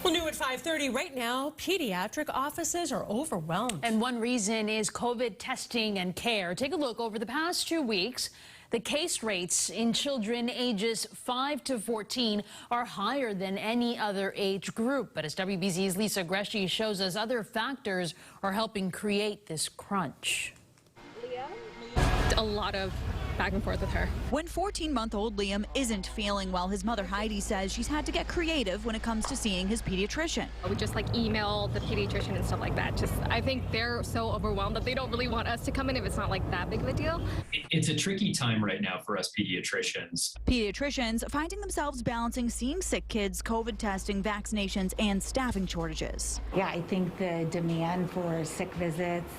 Well, new at 5:30 right now, pediatric offices are overwhelmed. And one reason is COVID testing and care. Take a look over the past 2 weeks. The case rates in children ages 5 to 14 are higher than any other age group. But as WBZ's Lisa Gresci shows us, other factors are helping create this crunch. A lot of back and forth with her. When 14-month-old Liam isn't feeling well, his mother Heidi says she's had to get creative when it comes to seeing his pediatrician. We just email the pediatrician and stuff like that. I think they're so overwhelmed that they don't really want us to come in if it's not that big of a deal. It's a tricky time right now for us pediatricians. Pediatricians finding themselves balancing seeing sick kids, COVID testing, vaccinations, and staffing shortages. Yeah, I think the demand for sick visits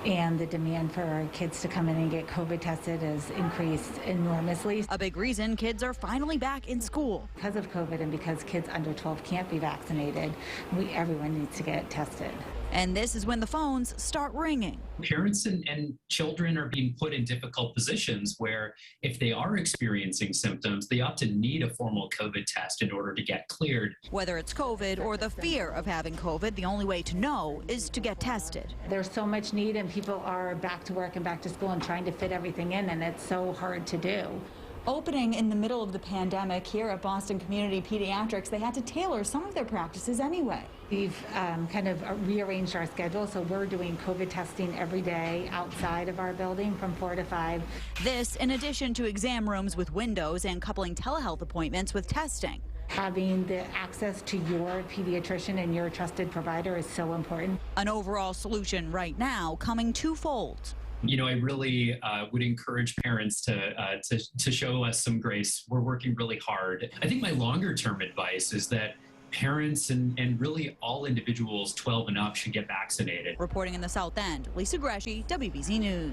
and the demand for our kids to come in and get COVID tested has increased enormously. A big reason kids are finally back in school. Because of COVID and because kids under 12 can't be vaccinated, everyone needs to get tested. And this is when the phones start ringing. Parents and children are being put in difficult positions where if they are experiencing symptoms, they often need a formal COVID test in order to get cleared. Whether it's COVID or the fear of having COVID, the only way to know is to get tested. There's so much need and people are back to work and back to school and trying to fit everything in, and it's so hard to do. Opening in the middle of the pandemic here at Boston Community Pediatrics, they had to tailor some of their practices anyway. We've kind of rearranged our schedule, so we're doing COVID testing every day outside of our building from 4 to 5. This in addition to exam rooms with windows and coupling telehealth appointments with testing. Having the access to your pediatrician and your trusted provider is so important. An overall solution right now coming twofold. You know, I really would encourage parents to show us some grace. We're working really hard. I think my longer term advice is that parents and really all individuals 12 and up should get vaccinated. Reporting in the South End, Lisa Gresci, WBZ News.